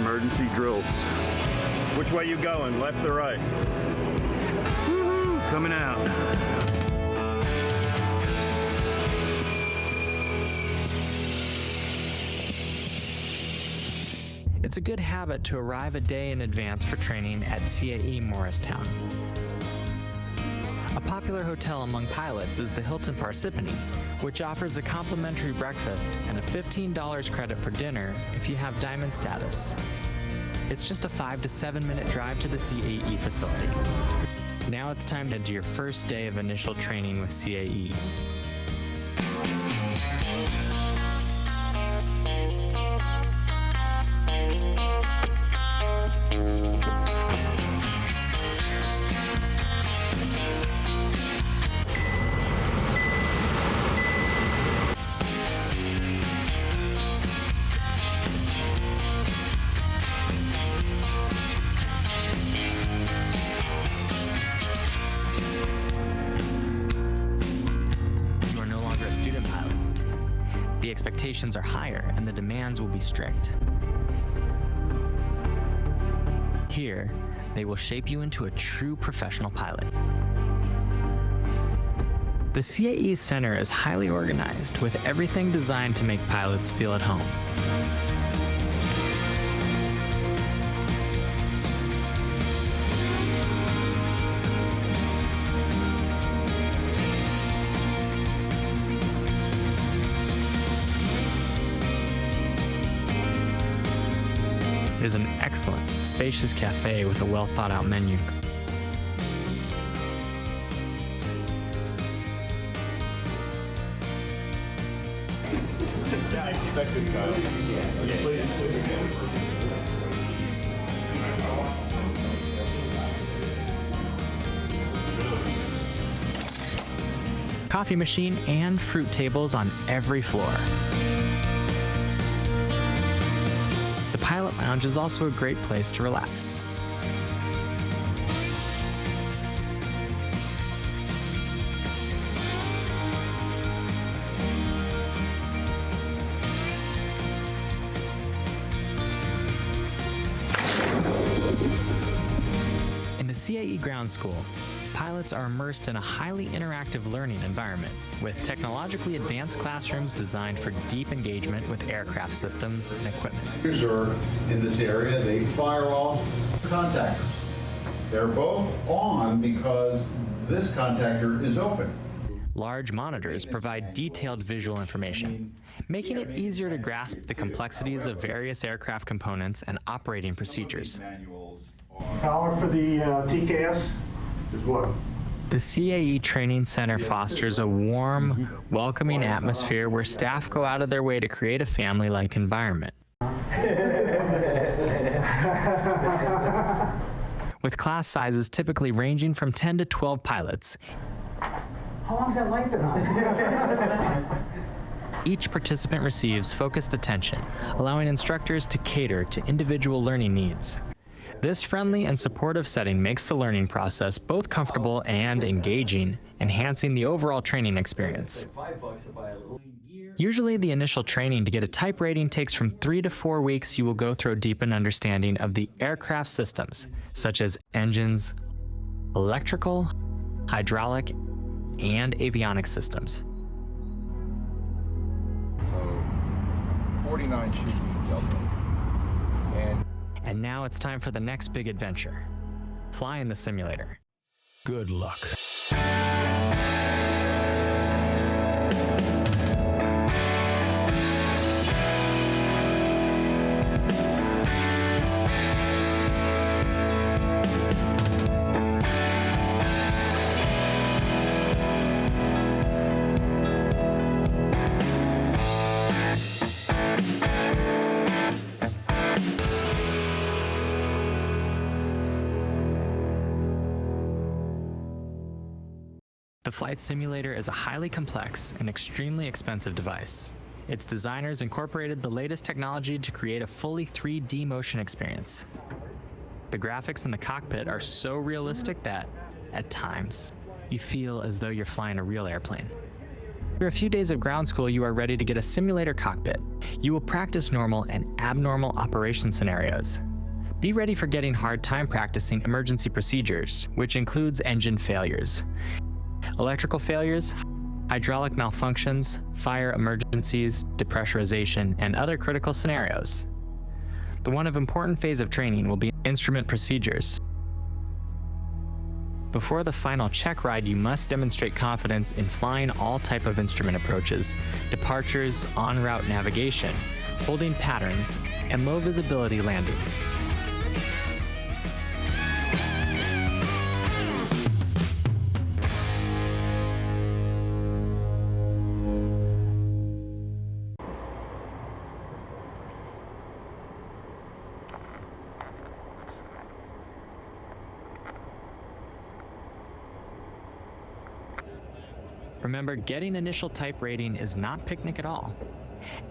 emergency drills. Which way you going, left or right? Woo-hoo, coming out. It's a good habit to arrive a day in advance for training at CAE Morristown. A popular hotel among pilots is the Hilton Parsippany, which offers a complimentary breakfast and a $15 credit for dinner if you have diamond status. It's just a 5 to 7 minute drive to the CAE facility. Now it's time to do your first day of initial training with CAE. The expectations are higher and the demands will be strict. Here, they will shape you into a true professional pilot. The CAE Center is highly organized with everything designed to make pilots feel at home. It is an excellent, spacious cafe with a well-thought-out menu. Coffee machine and fruit tables on every floor. The pilot lounge is also a great place to relax. In the CAE Ground School, pilots are immersed in a highly interactive learning environment with technologically advanced classrooms designed for deep engagement with aircraft systems and equipment. Are in this area, they fire off contactors. They're both on because this contactor is open. Large monitors provide detailed visual information, making it easier to grasp the complexities of various aircraft components and operating procedures. Power for the TKS is what? The CAE Training Center fosters a warm, welcoming atmosphere where staff go out of their way to create a family-like environment. With class sizes typically ranging from 10 to 12 pilots, How long is that light been on? each participant receives focused attention, allowing instructors to cater to individual learning needs. This friendly and supportive setting makes the learning process both comfortable and engaging, enhancing the overall training experience. Usually the initial training to get a type rating takes from 3 to 4 weeks. You will go through a deepened understanding of the aircraft systems, such as engines, electrical, hydraulic, and avionics systems. So 49 should be Delta. And now it's time for the next big adventure, flying the simulator. Good luck. The flight simulator is a highly complex and extremely expensive device. Its designers incorporated the latest technology to create a fully 3D motion experience. The graphics in the cockpit are so realistic that, at times, you feel as though you're flying a real airplane. After a few days of ground school, you are ready to get a simulator cockpit. You will practice normal and abnormal operation scenarios. Be ready for getting hard time practicing emergency procedures, which includes engine failures, electrical failures, hydraulic malfunctions, fire emergencies, depressurization, and other critical scenarios. The one of important phase of training will be instrument procedures. Before the final check ride, you must demonstrate confidence in flying all type of instrument approaches, departures, en route navigation, holding patterns, and low visibility landings. Remember, getting initial type rating is not picnic at all,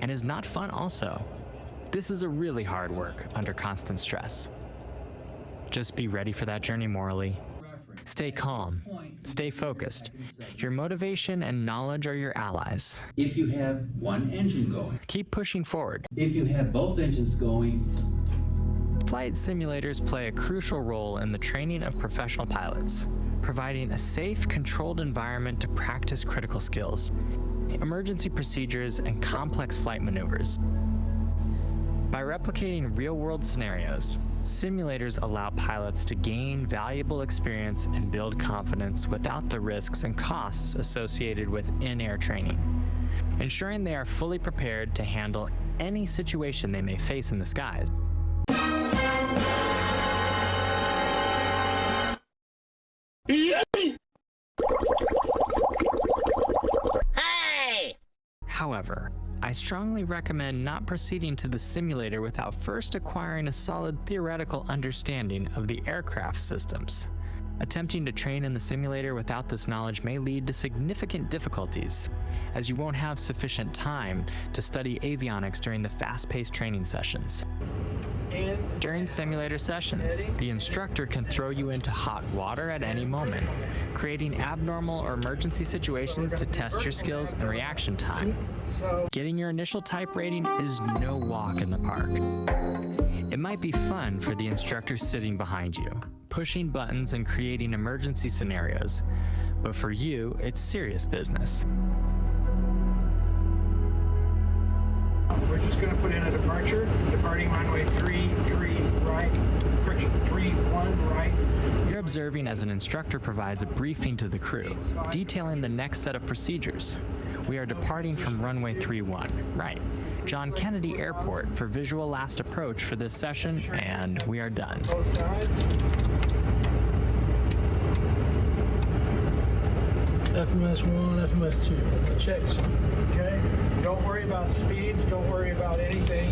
and is not fun also. This is a really hard work under constant stress. Just be ready for that journey morally. Stay calm, stay focused. Your motivation and knowledge are your allies. If you have one engine going, Keep pushing forward. if you have both engines going, Flight simulators play a crucial role in the training of professional pilots, providing a safe, controlled environment to practice critical skills, emergency procedures, and complex flight maneuvers. By replicating real-world scenarios, simulators allow pilots to gain valuable experience and build confidence without the risks and costs associated with in-air training, ensuring they are fully prepared to handle any situation they may face in the skies. However, I strongly recommend not proceeding to the simulator without first acquiring a solid theoretical understanding of the aircraft systems. Attempting to train in the simulator without this knowledge may lead to significant difficulties, as you won't have sufficient time to study avionics during the fast-paced training sessions. During simulator sessions, the instructor can throw you into hot water at any moment, creating abnormal or emergency situations to test your skills and reaction time. Getting your initial type rating is no walk in the park. It might be fun for the instructor sitting behind you, pushing buttons and creating emergency scenarios, but for you, it's serious business. We're just going to put in a departure, departing runway 33 right, correction, 31 right. You're observing as an instructor provides a briefing to the crew, detailing the next set of procedures. We are departing from runway 31 right, John Kennedy Airport for visual last approach for this session, and we are done. Both sides. FMS 1, FMS 2, checked. Okay. Don't worry about speeds. Don't worry about anything.